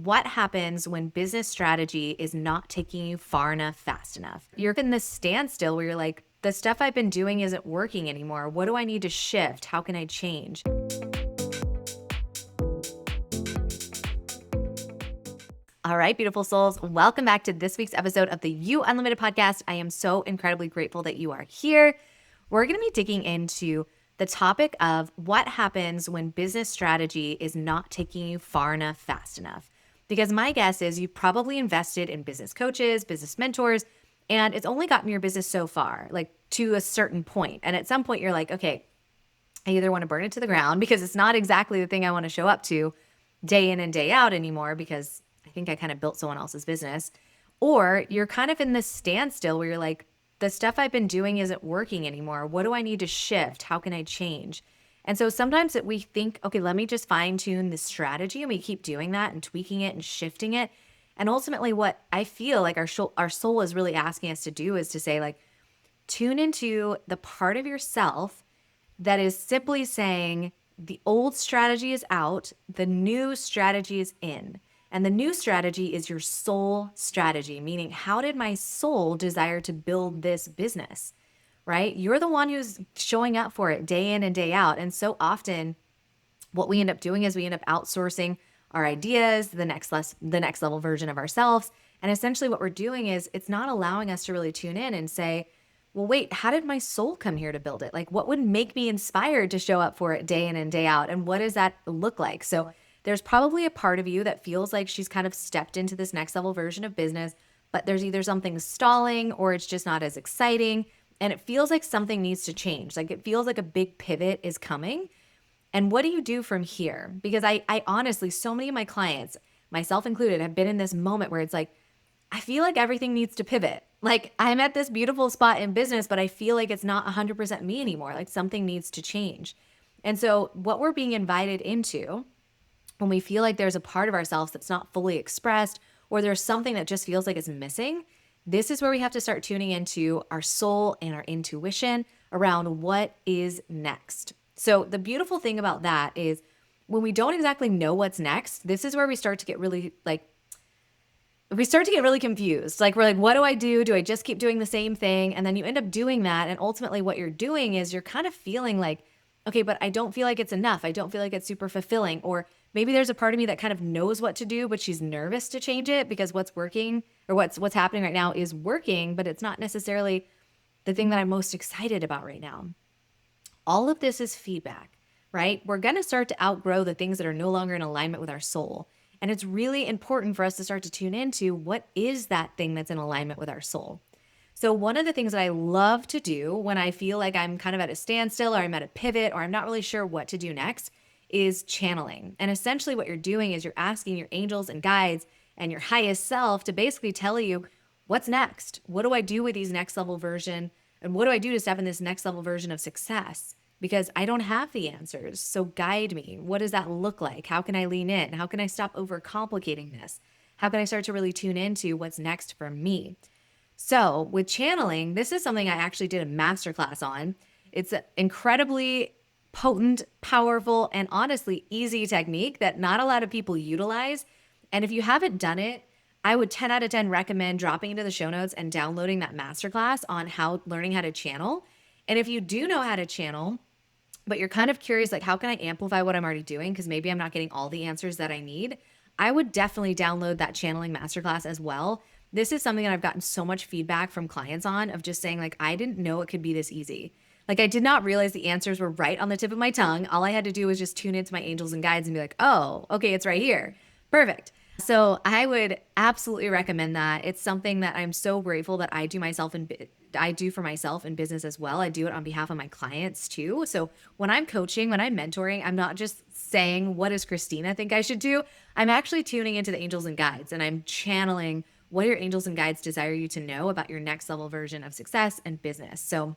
what happens when business strategy is not taking you far enough, fast enough. You're in this standstill where you're like, the stuff I've been doing isn't working anymore. What do I need to shift? How can I change? All right, beautiful souls, welcome back to this week's episode of the You Unlimited podcast. I am so incredibly grateful that you are here. We're going to be digging into the topic of what happens when business strategy is not taking you far enough, fast enough. Because my guess is you probably invested in business coaches, business mentors, and it's only gotten your business so far, like to a certain point. And at some point you're like, okay, I either want to burn it to the ground because it's not exactly the thing I want to show up to day in and day out anymore because I think I kind of built someone else's business. Or you're kind of in this standstill where you're like, the stuff I've been doing isn't working anymore. What do I need to shift? How can I change? And so sometimes we think, okay, let me just fine tune this strategy. And we keep doing that and tweaking it and shifting it. And ultimately what I feel like our soul is really asking us to do is to say like, tune into the part of yourself that is simply saying the old strategy is out, the new strategy is in. And the new strategy is your soul strategy, meaning how did my soul desire to build this business, right? You're the one who's showing up for it day in and day out. And so often what we end up doing is we end up outsourcing our ideas, the next level version of ourselves. And essentially what we're doing is it's not allowing us to really tune in and say, well, wait, how did my soul come here to build it? Like what would make me inspired to show up for it day in and day out? And what does that look like? So there's probably a part of you that feels like she's kind of stepped into this next level version of business, but there's either something stalling or it's just not as exciting. And it feels like something needs to change. Like it feels like a big pivot is coming. And what do you do from here? Because I honestly, so many of my clients, myself included, have been in this moment where it's like, I feel like everything needs to pivot. Like I'm at this beautiful spot in business, but I feel like it's not 100% me anymore. Like something needs to change. And so what we're being invited into when we feel like there's a part of ourselves that's not fully expressed or there's something that just feels like it's missing, this is where we have to start tuning into our soul and our intuition around what is next. So the beautiful thing about that is when we don't exactly know what's next, this is where we start to get really confused. Like we're like, what do I do? Do I just keep doing the same thing? And then you end up doing that. And ultimately what you're doing is you're kind of feeling like, okay, but I don't feel like it's enough. I don't feel like it's super fulfilling. Or maybe there's a part of me that kind of knows what to do, but she's nervous to change it because what's working or what's happening right now is working, but it's not necessarily the thing that I'm most excited about right now. All of this is feedback, right? We're going to start to outgrow the things that are no longer in alignment with our soul. And it's really important for us to start to tune into what is that thing that's in alignment with our soul. So one of the things that I love to do when I feel like I'm kind of at a standstill or I'm at a pivot or I'm not really sure what to do next is channeling. And essentially what you're doing is you're asking your angels and guides and your highest self to basically tell you what's next. What do I do with these next level version? And what do I do to step in this next level version of success? Because I don't have the answers. So guide me. What does that look like? How can I lean in? How can I stop overcomplicating this? How can I start to really tune into what's next for me? So with channeling, this is something I actually did a masterclass on. It's an incredibly potent, powerful, and honestly easy technique that not a lot of people utilize. And if you haven't done it, I would 10 out of 10 recommend dropping into the show notes and downloading that masterclass on learning how to channel. And if you do know how to channel, but you're kind of curious, like, how can I amplify what I'm already doing? Because maybe I'm not getting all the answers that I need. I would definitely download that channeling masterclass as well. This is something that I've gotten so much feedback from clients on of just saying like, I didn't know it could be this easy. Like I did not realize the answers were right on the tip of my tongue. All I had to do was just tune into my angels and guides and be like, oh, okay, it's right here. Perfect. So I would absolutely recommend that. It's something that I'm so grateful that I do for myself in business as well. I do it on behalf of my clients too. So when I'm coaching, when I'm mentoring, I'm not just saying, what does Christina think I should do? I'm actually tuning into the angels and guides and I'm channeling what your angels and guides desire you to know about your next level version of success and business. So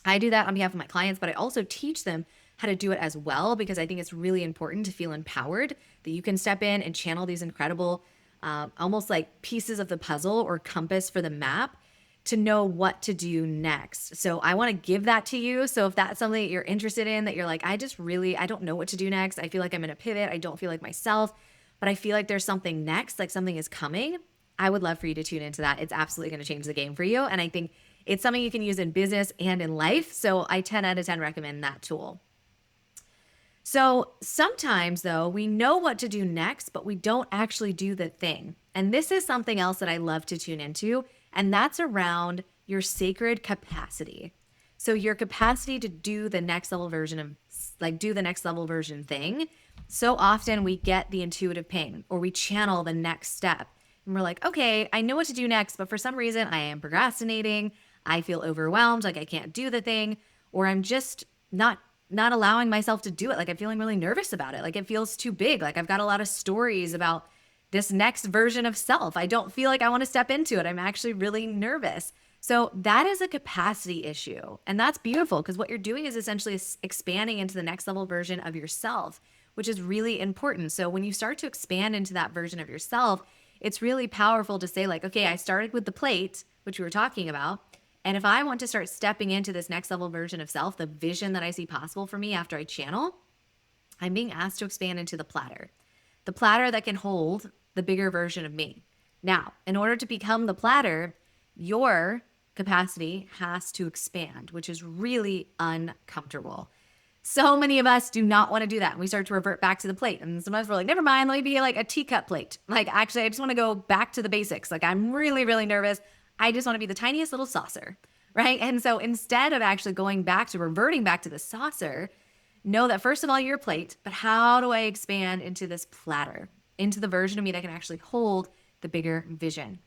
I do that on behalf of my clients, but I also teach them how to do it as well, because I think it's really important to feel empowered, that you can step in and channel these incredible, almost like pieces of the puzzle or compass for the map to know what to do next. So I want to give that to you. So if that's something that you're interested in, that you're like, I don't know what to do next. I feel like I'm in a pivot. I don't feel like myself. but I feel like there's something next, like something is coming, I would love for you to tune into that. It's absolutely going to change the game for you. And I think it's something you can use in business and in life. So I 10 out of 10 recommend that tool. So sometimes, though, we know what to do next, but we don't actually do the thing. And this is something else that I love to tune into, and that's around your sacred capacity. So your capacity to do the next level version of, like, do the next level version thing. So often we get the intuitive ping or we channel the next step. And we're like, okay, I know what to do next, but for some reason I am procrastinating. I feel overwhelmed, like I can't do the thing, or I'm just not allowing myself to do it. Like I'm feeling really nervous about it. Like it feels too big. Like I've got a lot of stories about this next version of self. I don't feel like I want to step into it. I'm actually really nervous. So that is a capacity issue. And that's beautiful because what you're doing is essentially expanding into the next level version of yourself, which is really important. So when you start to expand into that version of yourself, it's really powerful to say like, okay, I started with the plate, which we were talking about. And if I want to start stepping into this next level version of self, the vision that I see possible for me after I channel, I'm being asked to expand into the platter that can hold the bigger version of me. Now, in order to become the platter, your capacity has to expand, which is really uncomfortable. So many of us do not want to do that. We start to revert back to the plate. And sometimes we're like, never mind, let me be like a teacup plate. Like, actually, I just want to go back to the basics. Like, I'm really, really nervous. I just want to be the tiniest little saucer, right? And so instead of actually going back to reverting back to the saucer, know that first of all, you're a plate, but how do I expand into this platter, into the version of me that can actually hold the bigger vision?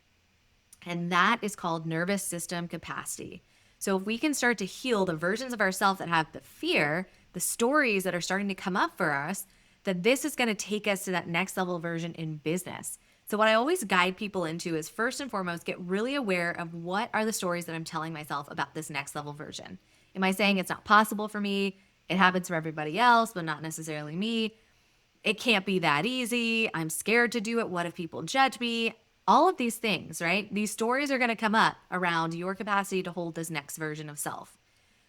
And that is called nervous system capacity. So if we can start to heal the versions of ourselves that have the fear, the stories that are starting to come up for us, that this is going to take us to that next level version in business. So what I always guide people into is first and foremost, get really aware of what are the stories that I'm telling myself about this next level version. Am I saying it's not possible for me? It happens for everybody else, but not necessarily me. It can't be that easy. I'm scared to do it. What if people judge me? All of these things, right? These stories are going to come up around your capacity to hold this next version of self.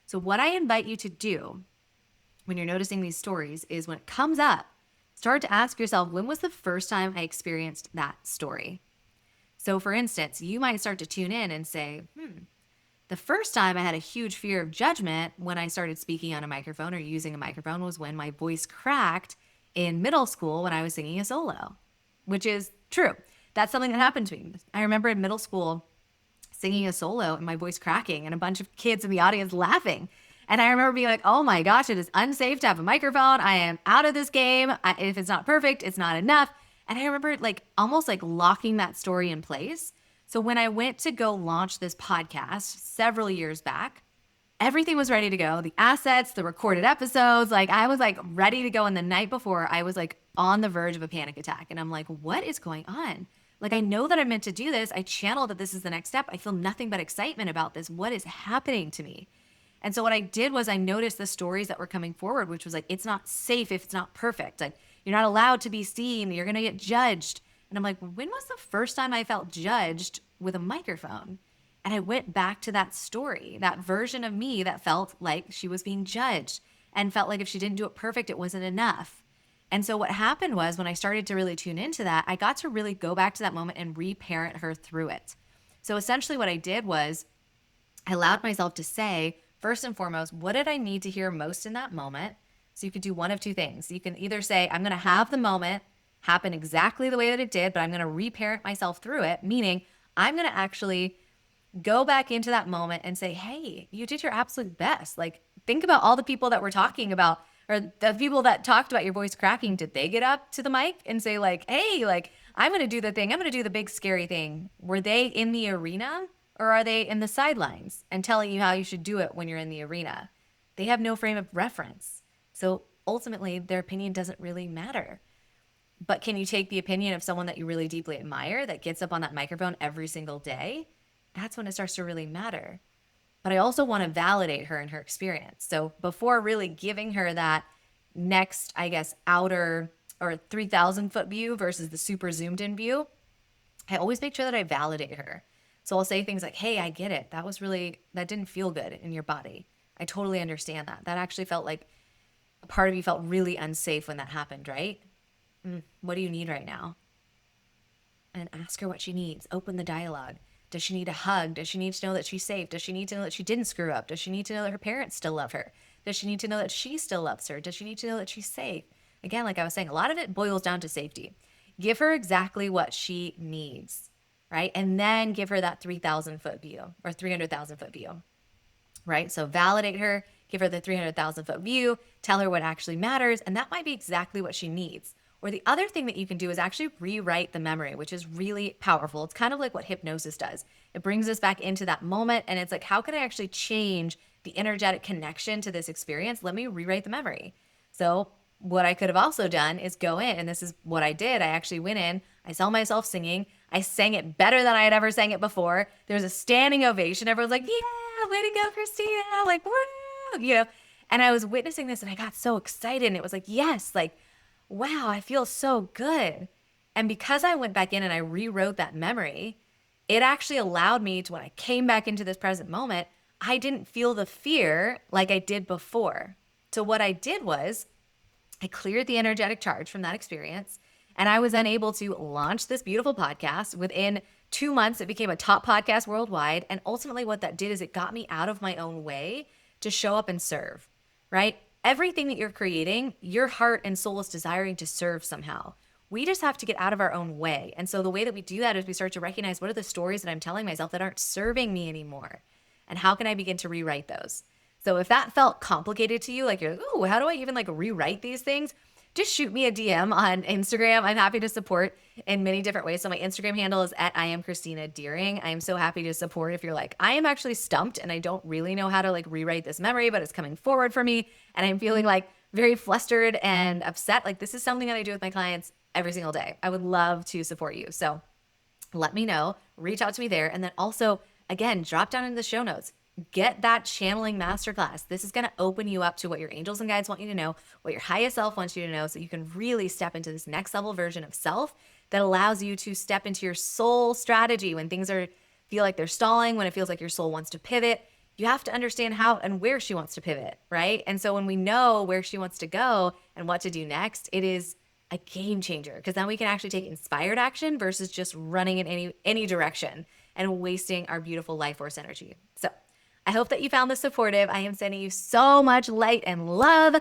So what I invite you to do when you're noticing these stories is when it comes up, start to ask yourself, when was the first time I experienced that story? So for instance, you might start to tune in and say, the first time I had a huge fear of judgment when I started speaking on a microphone or using a microphone was when my voice cracked in middle school when I was singing a solo, which is true. That's something that happened to me. I remember in middle school singing a solo and my voice cracking and a bunch of kids in the audience laughing. And I remember being like, oh my gosh, it is unsafe to have a microphone. I am out of this game. If it's not perfect, it's not enough. And I remember like almost like locking that story in place. So when I went to go launch this podcast several years back, everything was ready to go. The assets, the recorded episodes, like I was like ready to go. And the night before I was like on the verge of a panic attack. And I'm like, what is going on? Like, I know that I'm meant to do this. I channel that this is the next step. I feel nothing but excitement about this. What is happening to me? And so what I did was I noticed the stories that were coming forward, which was like, it's not safe if it's not perfect. Like, you're not allowed to be seen. You're going to get judged. And I'm like, when was the first time I felt judged with a microphone? And I went back to that story, that version of me that felt like she was being judged and felt like if she didn't do it perfect, it wasn't enough. And so what happened was when I started to really tune into that, I got to really go back to that moment and reparent her through it. So essentially what I did was I allowed myself to say, first and foremost, what did I need to hear most in that moment? So you could do one of two things. You can either say, I'm going to have the moment happen exactly the way that it did, but I'm going to reparent myself through it, meaning I'm going to actually go back into that moment and say, hey, you did your absolute best. Like, think about all the people that we're talking about, or the people that talked about your voice cracking. Did they get up to the mic and say like, hey, like, I'm going to do the thing. I'm going to do the big scary thing. Were they in the arena or are they in the sidelines and telling you how you should do it when you're in the arena? They have no frame of reference. So ultimately their opinion doesn't really matter. But can you take the opinion of someone that you really deeply admire that gets up on that microphone every single day? That's when it starts to really matter. But I also want to validate her and her experience. So before really giving her that next, I guess, outer or 3,000 foot view versus the super zoomed in view, I always make sure that I validate her. So I'll say things like, hey, I get it. That didn't feel good in your body. I totally understand that. That actually felt like a part of you felt really unsafe when that happened, right? What do you need right now? And ask her what she needs. Open the dialogue. Does she need a hug? Does she need to know that she's safe? Does she need to know that she didn't screw up? Does she need to know that her parents still love her? Does she need to know that she still loves her? Does she need to know that she's safe? Again, like I was saying, a lot of it boils down to safety. Give her exactly what she needs, right? And then give her that 3,000 foot view or 300,000 foot view, right? So validate her, give her the 300,000 foot view, tell her what actually matters, and that might be exactly what she needs. Or the other thing that you can do is actually rewrite the memory, which is really powerful. It's kind of like what hypnosis does. It brings us back into that moment, and it's like, how can I actually change the energetic connection to this experience? Let me rewrite the memory. So what I could have also done is go in, and this is what I did. I actually went in, I saw myself singing. I sang it better than I had ever sang it before. There was a standing ovation. Everyone's like, yeah, way to go, Christina. Like, woo, And I was witnessing this and I got so excited. And it was like, yes, like, wow, I feel so good. And because I went back in and I rewrote that memory, it actually allowed me to, when I came back into this present moment, I didn't feel the fear like I did before. So what I did was I cleared the energetic charge from that experience. And I was then able to launch this beautiful podcast. Within 2 months, it became a top podcast worldwide. And ultimately, what that did is it got me out of my own way to show up and serve, right? Everything that you're creating, your heart and soul is desiring to serve somehow. We just have to get out of our own way. And so the way that we do that is we start to recognize, what are the stories that I'm telling myself that aren't serving me anymore? And how can I begin to rewrite those? So if that felt complicated to you, like you're like, oh, how do I even like rewrite these things? Just shoot me a DM on Instagram. I'm happy to support in many different ways. So my Instagram handle is at I am Christina Deering. I am so happy to support if you're like, I am actually stumped and I don't really know how to like rewrite this memory, but it's coming forward for me. And I'm feeling like very flustered and upset. Like, this is something that I do with my clients every single day. I would love to support you. So let me know, reach out to me there. And then also, again, drop down in the show notes. Get that channeling masterclass. This is going to open you up to what your angels and guides want you to know, what your highest self wants you to know, so you can really step into this next level version of self that allows you to step into your soul strategy when things feel like they're stalling, when it feels like your soul wants to pivot. You have to understand how and where she wants to pivot, right? And so when we know where she wants to go and what to do next, it is a game changer, because then we can actually take inspired action versus just running in any direction and wasting our beautiful life force energy. So I hope that you found this supportive. I am sending you so much light and love.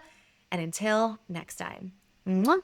And until next time. Mwah.